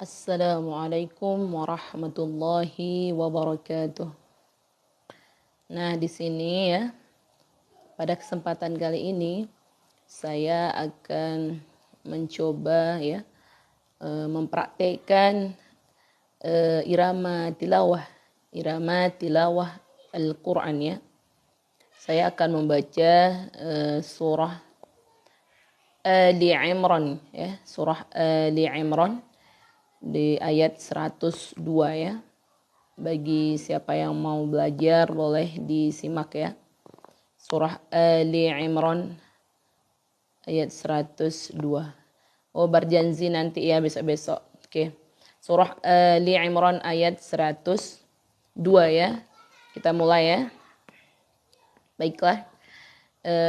Assalamualaikum warahmatullahi wabarakatuh. Nah, di sini ya, pada kesempatan kali ini saya akan mencoba ya mempraktekkan irama tilawah Al-Qur'an ya. Saya akan membaca surah Ali Imran ya, surah Ali Imran di ayat 102 ya. Bagi siapa yang mau belajar boleh disimak ya. Surah Ali Imran ayat 102. Oh, berjanji nanti ya besok-besok. Oke. Surah Ali Imran ayat 102 ya. Kita mulai ya. Baiklah.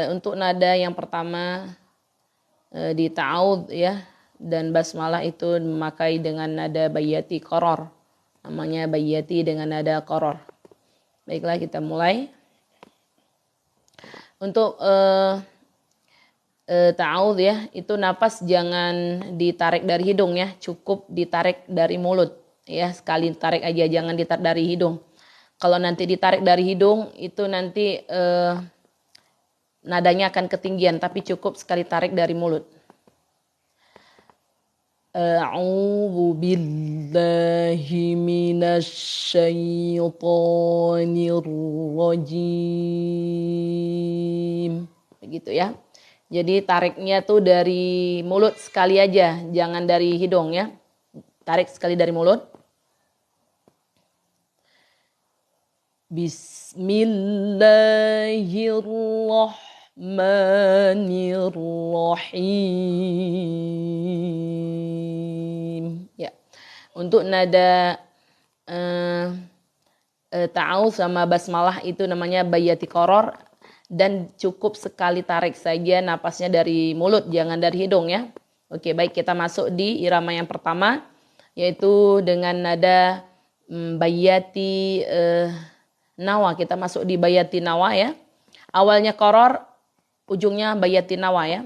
Untuk nada yang pertama di ta'awudz ya, dan basmalah itu memakai dengan nada bayati qaror. Namanya bayati dengan nada qaror. Baiklah, kita mulai. Untuk ta'awudz ya, itu napas jangan ditarik dari hidung ya, cukup ditarik dari mulut ya, sekali tarik aja, jangan ditarik dari hidung. Kalau nanti ditarik dari hidung itu nanti nadanya akan ketinggian, tapi cukup sekali tarik dari mulut. A'udzu billahi minasyaitonir rajim. Begitu ya. Jadi tariknya tuh dari mulut sekali aja, jangan dari hidung ya. Tarik sekali dari mulut. Bismillahirrahmanirrahim. Ya. Untuk nada ta'awudz sama basmalah itu namanya bayati qaror, dan cukup sekali tarik saja napasnya dari mulut, jangan dari hidung ya. Oke, baik, kita masuk di irama yang pertama, yaitu dengan nada bayati nawa. Kita masuk di bayati nawa ya. Awalnya qaror, ujungnya bayati nawa ya.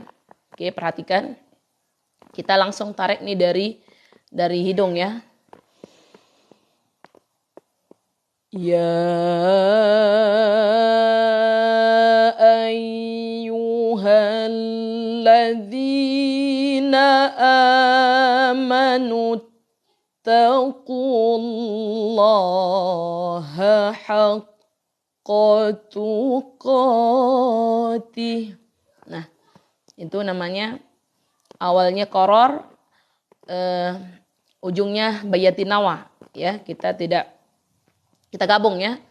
Oke, perhatikan. Kita langsung tarik nih dari hidung ya. Ya ayyuhalladzina amanu taqullaha haqqa tuqatih. Nah, itu namanya awalnya qaror, ujungnya bayati nawa ya. Kita gabung ya,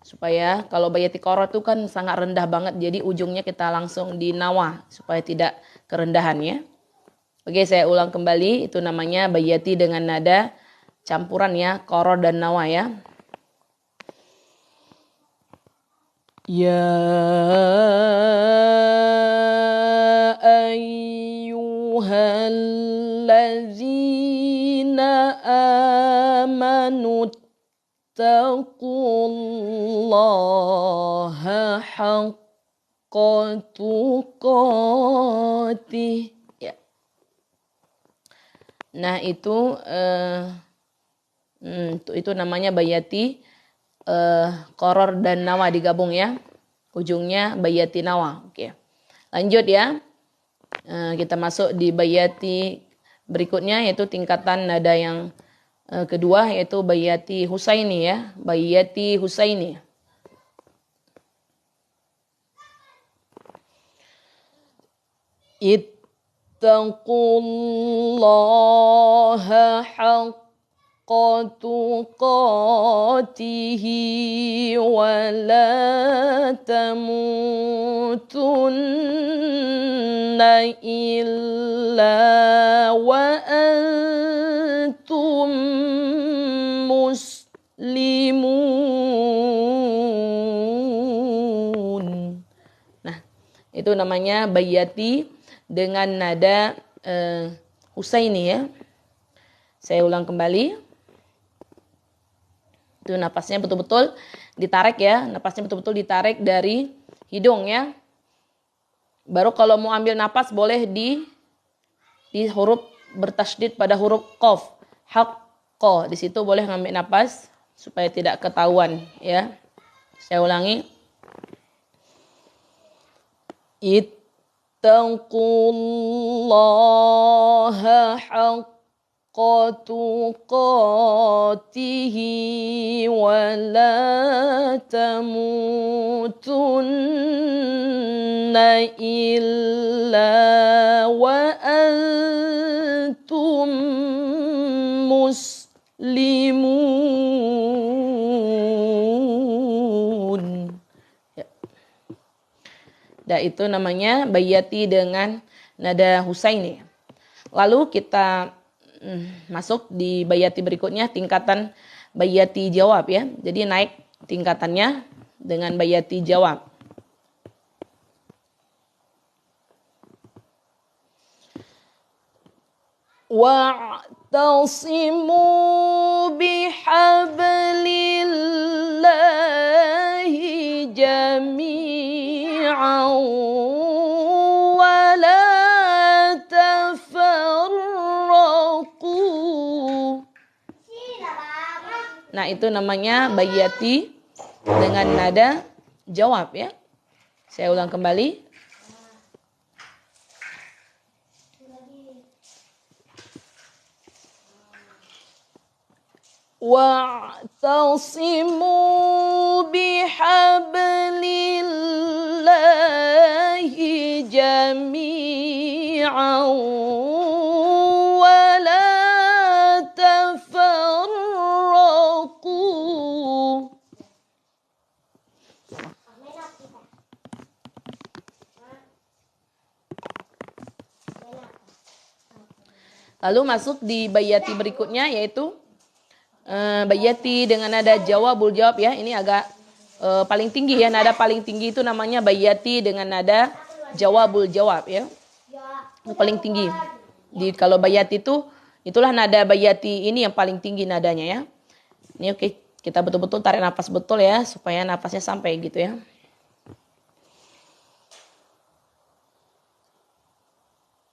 supaya kalau bayati qaror itu kan sangat rendah banget, jadi ujungnya kita langsung di nawa supaya tidak kerendahan ya. Oke, saya ulang kembali, itu namanya bayati dengan nada campuran ya, qaror dan nawa ya. Ya ayyuhalladzina amanu taqullaha haqqa tuqatih ya. Nah, itu namanya bayati qaror dan nawa digabung ya. Ujungnya bayati nawa. Oke. Lanjut ya. Kita masuk di bayati berikutnya, yaitu tingkatan nada yang kedua, yaitu bayati husaini ya. Bayati husaini. Ittaqullaha haqqa tuqatihi wa la tamutunna illa wa antum muslimun. Nah, itu namanya bayati dengan nada husaini ya. Saya ulang kembali. Itu napasnya betul-betul ditarik ya. Napasnya betul-betul ditarik dari hidung ya. Baru kalau mau ambil napas boleh di huruf bertasydid pada huruf qaf. Haqqo. Di situ boleh ngambil napas supaya tidak ketahuan ya. Saya ulangi. Ittaqullaha haqqa tuqatihi wa la tamutunna illa wa antum muslimun. Ya. Dan itu namanya bayati dengan nada husaini. Lalu kita masuk di bayati berikutnya, tingkatan bayati jawab ya. Jadi naik tingkatannya dengan bayati jawab. Wa'tasimu bihablillahi jami'an wa la tafarraqu. Nah, itu namanya bayati dengan nada jawab ya. Saya ulang kembali. Wa'tasimu bihablillahi jami'an wa la tafarraqu. Lalu masuk di bayati berikutnya yaitu bayati dengan nada jawabul jawab ya. Ini agak paling tinggi ya. Nada paling tinggi itu namanya bayati dengan nada jawabul jawab ya. Paling tinggi. Kalau bayati itu, itulah nada bayati ini yang paling tinggi nadanya ya. Ini oke. Kita betul-betul tarik nafas betul ya. Supaya nafasnya sampai gitu ya.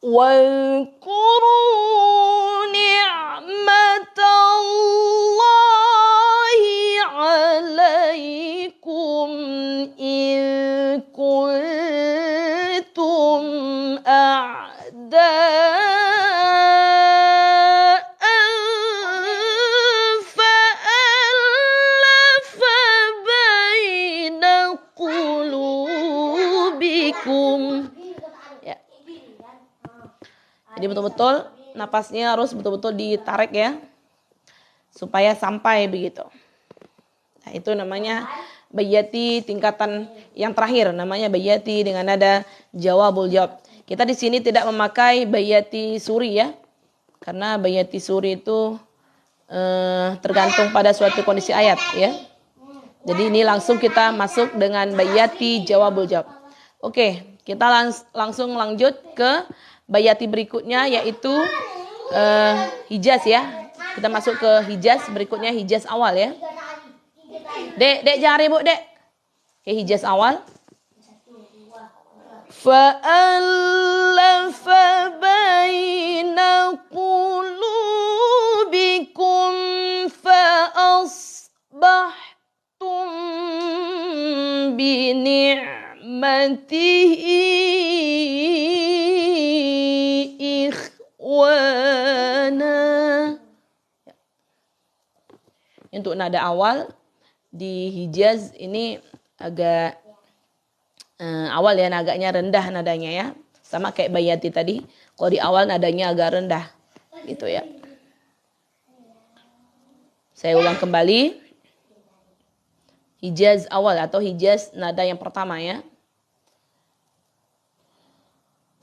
Wa'kuru ni'matallahi alaikum in kuntum a'da'an fa'alafa baina qulubikum. Jadi betul-betul napasnya harus betul-betul ditarik ya. Supaya sampai begitu. Nah, itu namanya bayati tingkatan yang terakhir. Namanya bayati dengan nada jawabul jawab. Kita di sini tidak memakai bayati suri ya. Karena bayati suri itu tergantung pada suatu kondisi ayat ya. Jadi ini langsung kita masuk dengan bayati jawabul jawab. Oke, kita langsung lanjut ke bayati berikutnya yaitu Hijaz ya. Kita masuk ke Hijaz berikutnya, Hijaz awal ya. Dek jari bu dek. Oke, Hijaz awal. Fa'alafa baina qulubikum fa'asbahtum bi ni'matihi ikhwana. Untuk nada awal di Hijaz ini agak awal ya, agaknya rendah nadanya ya. Sama kayak bayati tadi. Kalau di awal nadanya agak rendah gitu ya. Saya ulang kembali. Hijaz awal atau Hijaz nada yang pertama ya.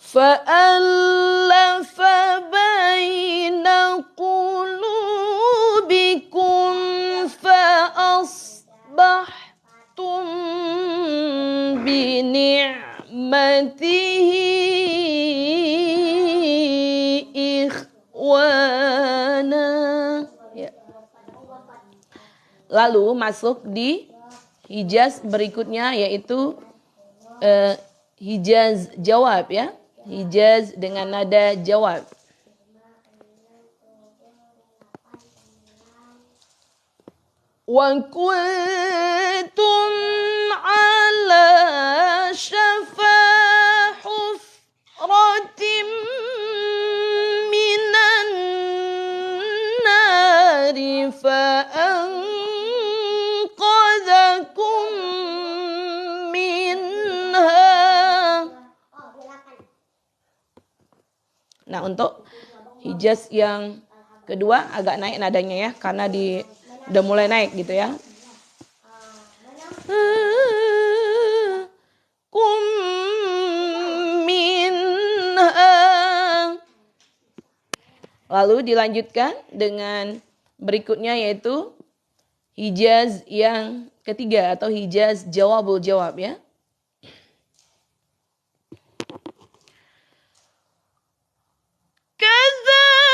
Fa'alafa baina qulubikum fa'asbahtum bi ni'matihi ikhwana. Ya. Lalu masuk di Hijaz berikutnya yaitu Hijaz jawab ya. Hijaz dengan nada jawab. وكنتم على شفا حفرة من النار فأنقذكم منها. Nah, untuk Hijaz yang kedua agak naik nadanya ya, karena udah mulai naik gitu ya. Kum minha. Lalu dilanjutkan dengan berikutnya yaitu Hijaz yang ketiga atau Hijaz jawabul jawab ya. Kadzalika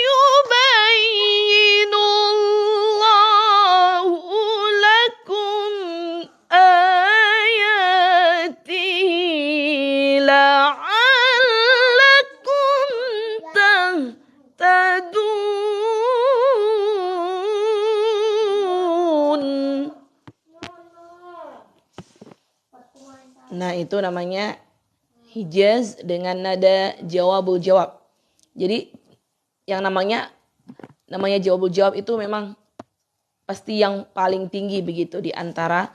yubayyinullahu lakum ayatihi la'allakum tahtadun. Nah, itu namanya Hijaz dengan nada jawabul jawab. Jadi yang namanya jawabul jawab itu memang pasti yang paling tinggi begitu di antara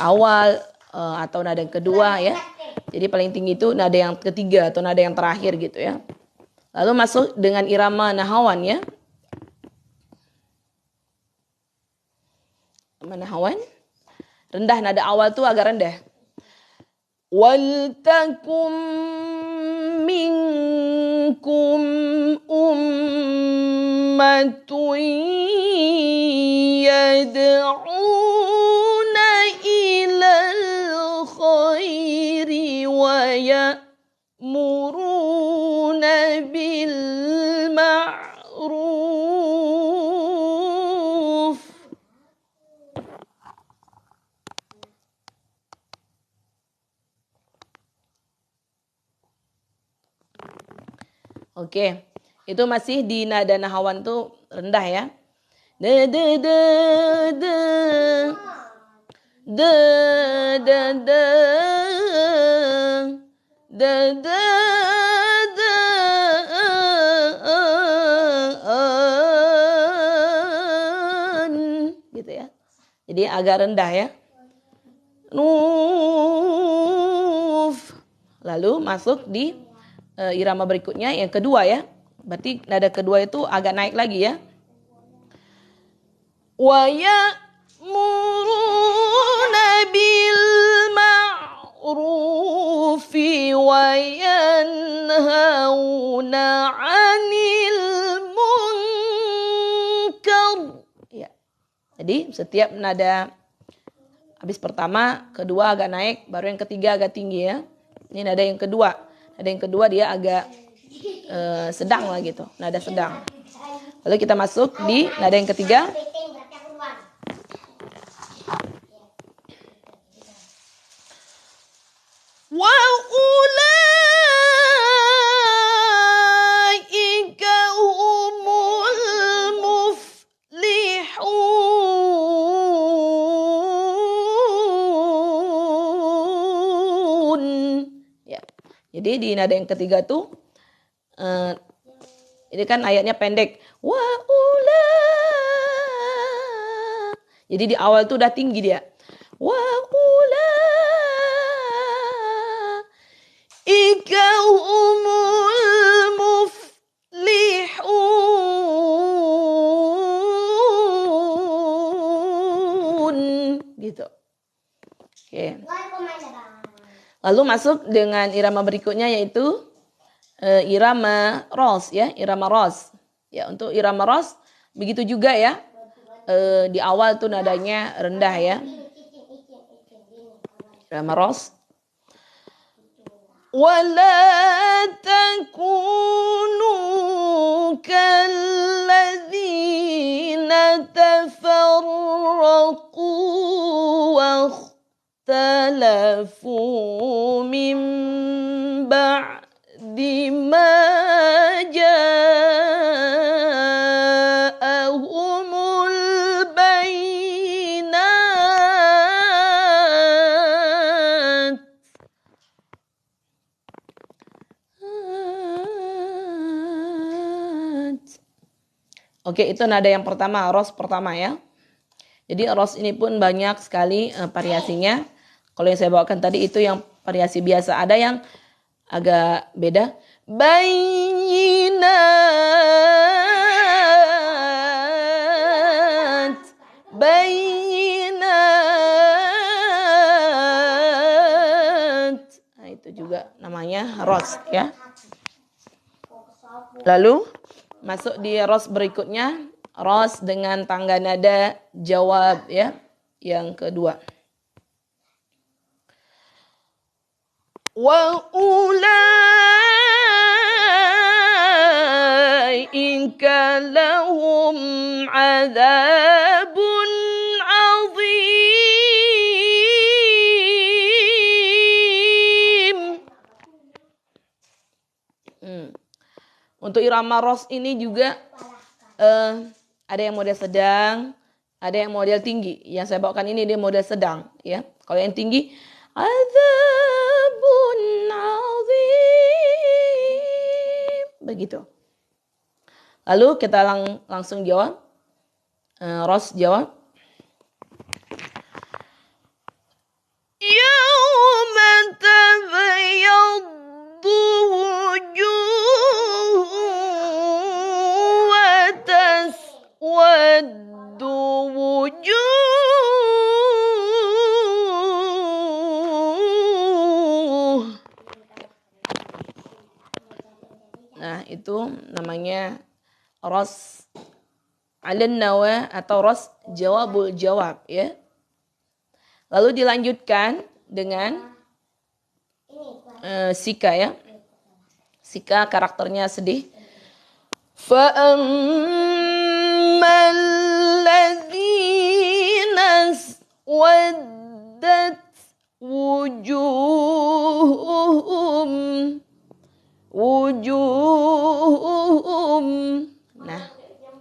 awal atau nada yang kedua ya. Jadi paling tinggi itu nada yang ketiga atau nada yang terakhir gitu ya. Lalu masuk dengan irama nahawan ya. Nahawan rendah, nada awal tuh agak rendah. Waltakum minkum ummatun yad'una ilal khairi wa ya'muruna bil ma'ruf. Oke, itu masih di nada nahawan tuh rendah ya. De de de de de de de de de gitu ya. Jadi agak rendah ya. Nuf. Lalu masuk di irama berikutnya yang kedua ya. Berarti nada kedua itu agak naik lagi ya. Wa ya'muruna bil ma'rufi wa yanhauna 'anil munkar. Ya. Jadi setiap nada habis pertama, kedua agak naik, baru yang ketiga agak tinggi ya. Ini nada yang kedua. Nada yang kedua dia agak sedang lah gitu, nada sedang. Lalu kita masuk di nada yang ketiga. Wa ulaika humul muflihun. Ya. Jadi di nada yang ketiga tuh ini kan ayatnya pendek. Wa ula. Jadi di awal tuh udah tinggi dia. Wa ula. Ika umul muflihun. Gitu. Oke. Lalu masuk dengan irama berikutnya yaitu irama ros ya, irama ros. Ya, untuk irama ros begitu juga ya. Di awal tuh nadanya rendah ya. Irama ros. Wala takunu kalladzina tafarraqu wa ikhtalafu min ba'di ma ja'ahumul Oke, itu nada yang pertama, ros pertama ya. Jadi ros ini pun banyak sekali variasinya. Kalau yang saya bawakan tadi itu yang variasi biasa. Ada yang agak beda. Bayinat, bayinat. Nah, itu juga namanya ros ya. Lalu masuk di ros berikutnya, ros dengan tangga nada jawab ya, yang kedua. Wa ulaika lahum adzabun azim. Untuk irama ros ini juga ada yang model sedang, ada yang model tinggi. Yang saya bawakan ini dia model sedang ya. Kalau yang tinggi azabun azim. Begitu. Lalu kita langsung jawab. Ros jawab. Yauma tabayyaddu wujuh wa taswaddu wujuh. Nah, itu namanya ros alin nawa atau ros jawabul jawab ya. Lalu dilanjutkan dengan sika ya. Sika karakternya sedih. Fa'ammal ladzina waddat wujuhum. Nah,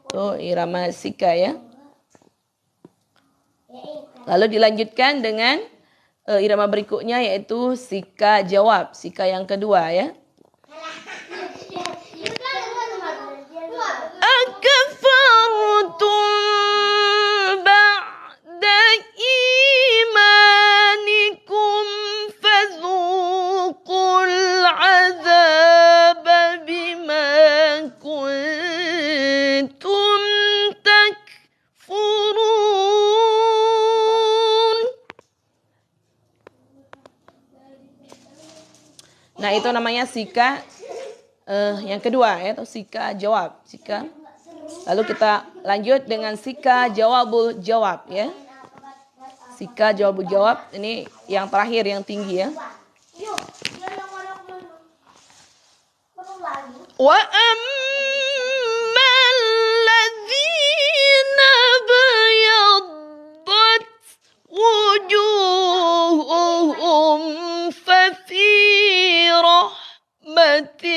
itu irama sika ya. Lalu dilanjutkan dengan irama berikutnya yaitu sika jawab, sika yang kedua ya. Akafartum ba'da imanikum fadzuqul azab bima kuntum takfurun. Nah, itu namanya sika yang kedua ya, atau sika jawab, sika. Lalu kita lanjut dengan sika jawabul jawab ya. Sika jawabul jawab ini yang terakhir yang tinggi ya. Wa ammal ladzina bayaddat wujuhum fa fi rahmatillah.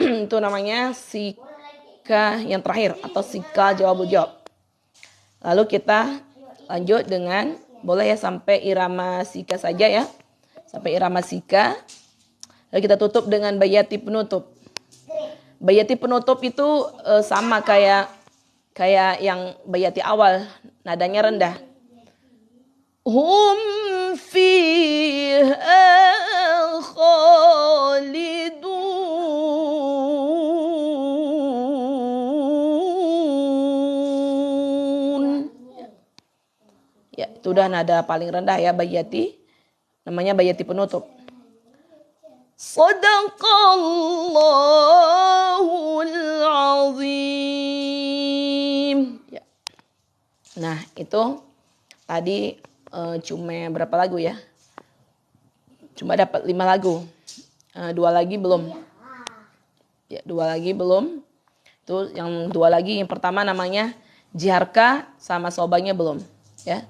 Itu namanya sika yang terakhir atau sika jawabul jawab. Lalu kita lanjut dengan boleh ya sampai irama sika saja ya. Sampai irama sika. Lalu kita tutup dengan bayati penutup. Bayati penutup itu sama kayak yang bayati awal, nadanya rendah. Hum fiha khalidun. Ya, itu udah nada paling rendah ya bayati. Namanya bayati penutup. Sadaqallahul azim. Ya. Nah, itu tadi cuma berapa lagu ya? Cuma dapat 5 lagu. 2 lagi belum. Ya, 2 lagi belum. Itu yang 2 lagi, yang pertama namanya Jiharka sama Sobanya belum, ya.